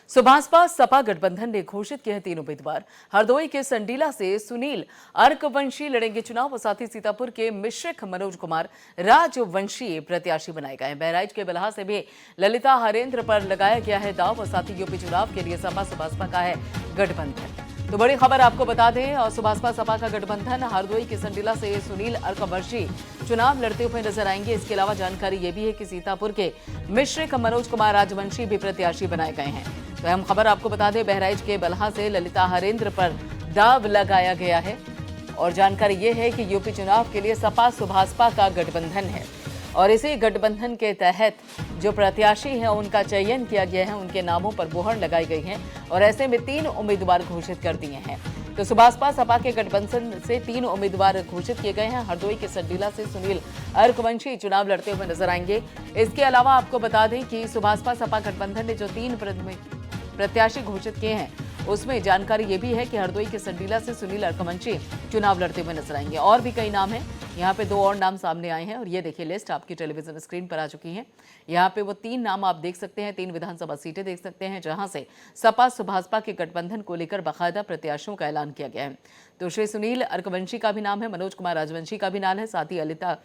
सुभाषपा सपा गठबंधन ने घोषित किए हैं 3 उम्मीदवार। हरदोई के संडीला से सुनील अर्कवंशी लड़ेंगे चुनाव और साथ ही सीतापुर के मिश्रिक मनोज कुमार राजवंशी प्रत्याशी बनाए गए हैं। बहराइच के बलहा से भी ललिता हरेंद्र पर लगाया गया है दाव और साथ ही यूपी चुनाव के लिए सपा सुभाषपा का है गठबंधन। तो बड़ी खबर आपको बता दें, और सुभाषपा सपा का गठबंधन हरदोई के संडीला से सुनील अर्कवंशी चुनाव लड़ते हुए नजर आएंगे। इसके अलावा जानकारी ये भी है कि सीतापुर के मिश्रिक मनोज कुमार राजवंशी भी प्रत्याशी बनाए गए हैं। तो हम खबर आपको बता दें, बहराइच के बलहा से ललिता हरेंद्र पर दाव लगाया गया है और जानकारी ये है कि यूपी चुनाव के लिए सपा सुभाषपा का गठबंधन है और इसी गठबंधन के तहत जो प्रत्याशी हैं उनका चयन किया गया है, उनके नामों पर मोहर लगाई गई है और ऐसे में 3 उम्मीदवार घोषित कर दिए हैं। तो सुभाषपा सपा के गठबंधन से 3 उम्मीदवार घोषित किए गए हैं। हरदोई के संडीला से सुनील अर्कवंशी चुनाव लड़ते हुए नजर आएंगे। इसके अलावा आपको बता दें कि सुभाषपा सपा गठबंधन ने जो 3 प्रत्याशी घोषित किए हैं उसमें जानकारी ये भी है कि हरदोई के संडीला से सुनील अर्कवंशी चुनाव लड़ते हुए नजर आएंगे। और भी कई नाम हैं, यहाँ पे 2 और नाम सामने आए हैं और ये देखिए लिस्ट आपकी टेलीविजन स्क्रीन पर आ चुकी है। यहाँ पे वो 3 नाम आप देख सकते हैं, 3 विधानसभा सीटें देख सकते हैं जहां से सपा सुभाषपा के गठबंधन को लेकर बाकायदा प्रत्याशियों का ऐलान किया गया है। तो श्री सुनील अर्कवंशी का भी नाम है, मनोज कुमार राजवंशी का भी नाम है, साथ ही ललिता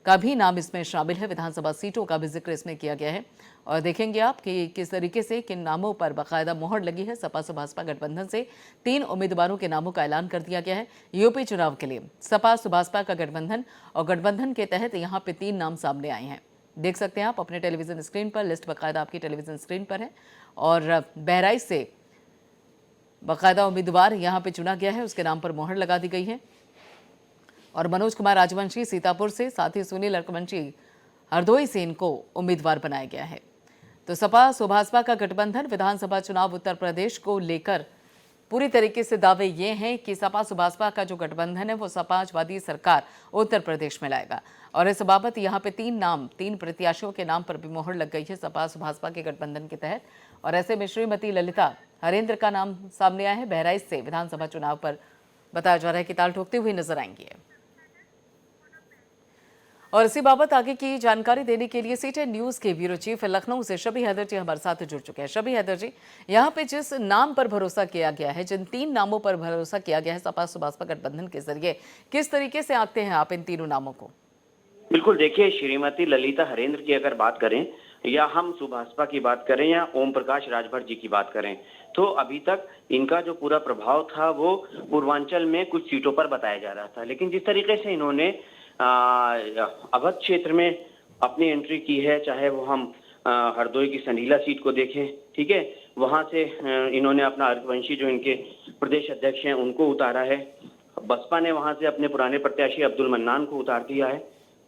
का भी नाम इसमें शामिल है। विधानसभा सीटों का भी जिक्र इसमें किया गया है और देखेंगे आप कि किस तरीके से किन नामों पर बाकायदा मोहर लगी है। सपा सुभाषपा गठबंधन से 3 उम्मीदवारों के नामों का ऐलान कर दिया गया है यूपी चुनाव के लिए। सपा सुभाषपा का गठबंधन और गठबंधन के तहत यहाँ पे 3 नाम सामने आए हैं, देख सकते हैं आप अपने टेलीविजन स्क्रीन पर। लिस्ट बाकायदा आपकी टेलीविजन स्क्रीन पर है और बहराइच से बाकायदा उम्मीदवार यहाँ पे चुना गया है, उसके नाम पर मोहर लगा दी गई है और मनोज कुमार राजवंशी सीतापुर से, साथ ही सुनील अर्कवंशी हरदोई से इनको उम्मीदवार बनाया गया है। तो सपा सुभाषपा का गठबंधन विधानसभा चुनाव उत्तर प्रदेश को लेकर पूरी तरीके से दावे ये हैं कि सपा सुभाषपा का जो गठबंधन है वो समाजवादी सरकार उत्तर प्रदेश में लाएगा और इस बाबत यहाँ पे 3 प्रत्याशियों के नाम पर भी मोहर लग गई है सपा सुभाषपा के गठबंधन के तहत। और ऐसे में श्रीमती ललिता हरेंद्र का नाम सामने आया है। बहराइच से विधानसभा चुनाव पर बताया जा रहा है कि ताल ठोकते हुए नजर आएंगे। और इसी बाबत आगे की जानकारी देने के लिए सीटेन न्यूज के ब्यूरो चीफ लखनऊ से शबी हैदर जी हमारे साथ जुड़ चुके हैं। शबी हैदर जी, यहाँ पे जिस नाम पर भरोसा किया गया है, जिन 3 नामों पर भरोसा किया गया है सपा सुभाषपा गठबंधन के जरिए, किस तरीके से आते हैं आप इन तीनों नामों को? बिल्कुल, देखिए श्रीमती ललिता हरेंद्र की अगर बात करें या हम सुभाषपा की बात करें या ओम प्रकाश राजभर जी की बात करें, तो अभी तक इनका जो पूरा प्रभाव था वो पूर्वांचल में कुछ सीटों पर बताया जा रहा था। लेकिन जिस तरीके से इन्होंने अवध क्षेत्र में अपनी एंट्री की है, चाहे वो हम हरदोई की संडीला सीट को देखें, ठीक है, वहां से इन्होंने अपना अर्कवंशी जो इनके प्रदेश अध्यक्ष हैं उनको उतारा है। बसपा ने वहां से अपने पुराने प्रत्याशी अब्दुल मन्नान को उतार दिया है।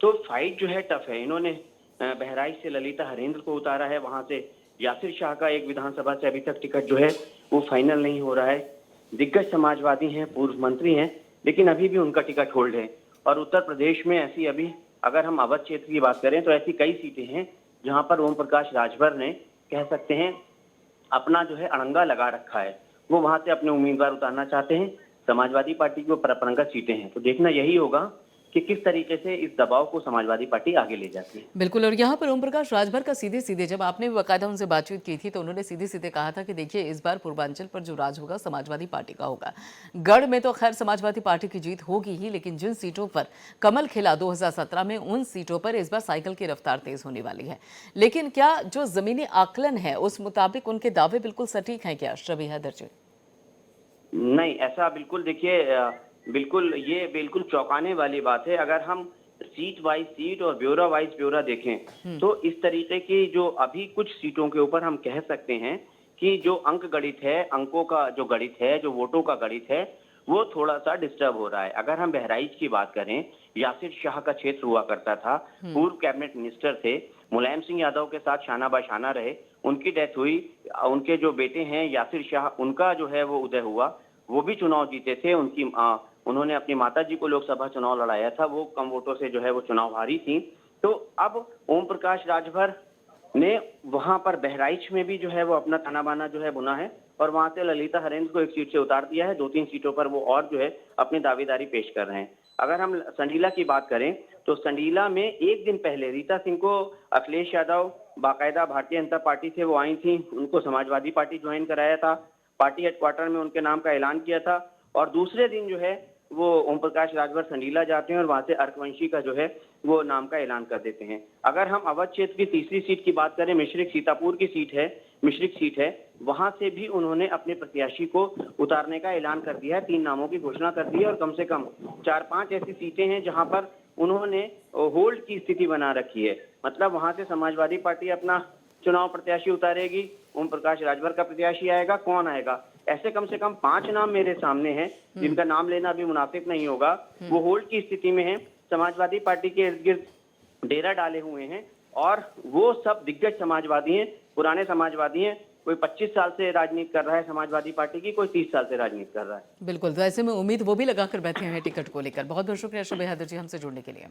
तो फाइट जो है टफ है। इन्होंने बहराइच से ललिता हरेंद्र को उतारा है, वहां से यासिर शाह का एक विधानसभा से अभी तक टिकट जो है वो फाइनल नहीं हो रहा है। दिग्गज समाजवादी हैं, पूर्व मंत्री हैं, लेकिन अभी भी उनका टिकट होल्ड है। और उत्तर प्रदेश में ऐसी अभी अगर हम अवध क्षेत्र की बात करें तो ऐसी कई सीटें हैं जहां पर ओम प्रकाश राजभर ने कह सकते हैं अपना जो है अड़ंगा लगा रखा है। वो वहां से अपने उम्मीदवार उतारना चाहते हैं। समाजवादी पार्टी की वो परंपरागत सीटें हैं, तो देखना यही होगा कि किस तरीके से इस दबाव को समाजवादी पार्टी आगे ले जाती है। बिल्कुल, और यहाँ पर ओम प्रकाश राजभर का सीधे सीधे जब आपने बाकायदा उनसे बातचीत की थी तो उन्होंने सीधे सीधे कहा था कि देखिए इस बार पूर्वांचल पर जो राज होगा समाजवादी पार्टी का होगा। गढ़ में तो खैर समाजवादी पार्टी की जीत होगी ही, लेकिन जिन सीटों पर कमल खिला 2017 में, उन सीटों पर इस बार साइकिल की रफ्तार तेज होने वाली है। लेकिन क्या जो जमीनी आकलन है उस मुताबिक उनके दावे बिल्कुल सटीक हैं क्या शबी हैदर जी? नहीं, ऐसा बिल्कुल, देखिए बिल्कुल ये बिल्कुल चौंकाने वाली बात है। अगर हम सीट वाइज सीट और ब्योरा वाइज ब्योरा देखें तो इस तरीके की जो अभी कुछ सीटों के ऊपर हम कह सकते हैं कि जो अंक गणित है, अंकों का जो गणित है, जो वोटों का गणित है, वो थोड़ा सा डिस्टर्ब हो रहा है। अगर हम बहराइच की बात करें, यासिर शाह का क्षेत्र हुआ करता था, पूर्व कैबिनेट मिनिस्टर थे, मुलायम सिंह यादव के साथ शाना बाशाना रहे, उनकी डेथ हुई, उनके जो बेटे हैं यासिर शाह, उनका जो है वो उदय हुआ, वो भी चुनाव जीते थे। उन्होंने अपनी माताजी को लोकसभा चुनाव लड़ाया था, वो कम वोटों से जो है वो चुनाव हारी थी। तो अब ओम प्रकाश राजभर ने वहां पर बहराइच में भी जो है वो अपना ताना बाना जो है बुना है और वहां से ललिता हरेंद्र को एक सीट से उतार दिया है। 2-3 सीटों पर वो और जो है अपनी दावेदारी पेश कर रहे हैं। अगर हम संडीला की बात करें तो संडीला में एक दिन पहले रीता सिंह को अखिलेश यादव बाकायदा भारतीय जनता पार्टी से वो आई थी, उनको समाजवादी पार्टी ज्वाइन कराया था, पार्टी हेडक्वार्टर में उनके नाम का ऐलान किया था और दूसरे दिन जो है वो ओम प्रकाश राजभर संडीला जाते हैं और वहां से अर्कवंशी का जो है वो नाम का ऐलान कर देते हैं। अगर हम अवध क्षेत्र की तीसरी सीट की बात करें, मिश्रिक सीतापुर की सीट है, मिश्रिक सीट है, वहां से भी उन्होंने अपने प्रत्याशी को उतारने का ऐलान कर दिया है, 3 नामों की घोषणा कर दी है और कम से कम 4-5 ऐसी सीटें हैं जहां पर उन्होंने होल्ड की स्थिति बना रखी है। मतलब वहां से समाजवादी पार्टी अपना चुनाव प्रत्याशी उतारेगी, ओम प्रकाश राजभर का प्रत्याशी आएगा, कौन आएगा? ऐसे कम से कम 5 नाम मेरे सामने हैं जिनका नाम लेना अभी मुनासिब नहीं होगा। वो होल्ड की स्थिति में है, समाजवादी पार्टी के इर्द गिर्द डेरा डाले हुए हैं और वो सब दिग्गज समाजवादी हैं, पुराने समाजवादी हैं। कोई 25 साल से राजनीति कर रहा है समाजवादी पार्टी की, कोई 30 साल से राजनीति कर रहा है। बिल्कुल, तो ऐसे में उम्मीद वो भी लगाकर बैठे हैं टिकट को लेकर। बहुत बहुत शुक्रिया शुभ यादव जी हमसे जुड़ने के लिए।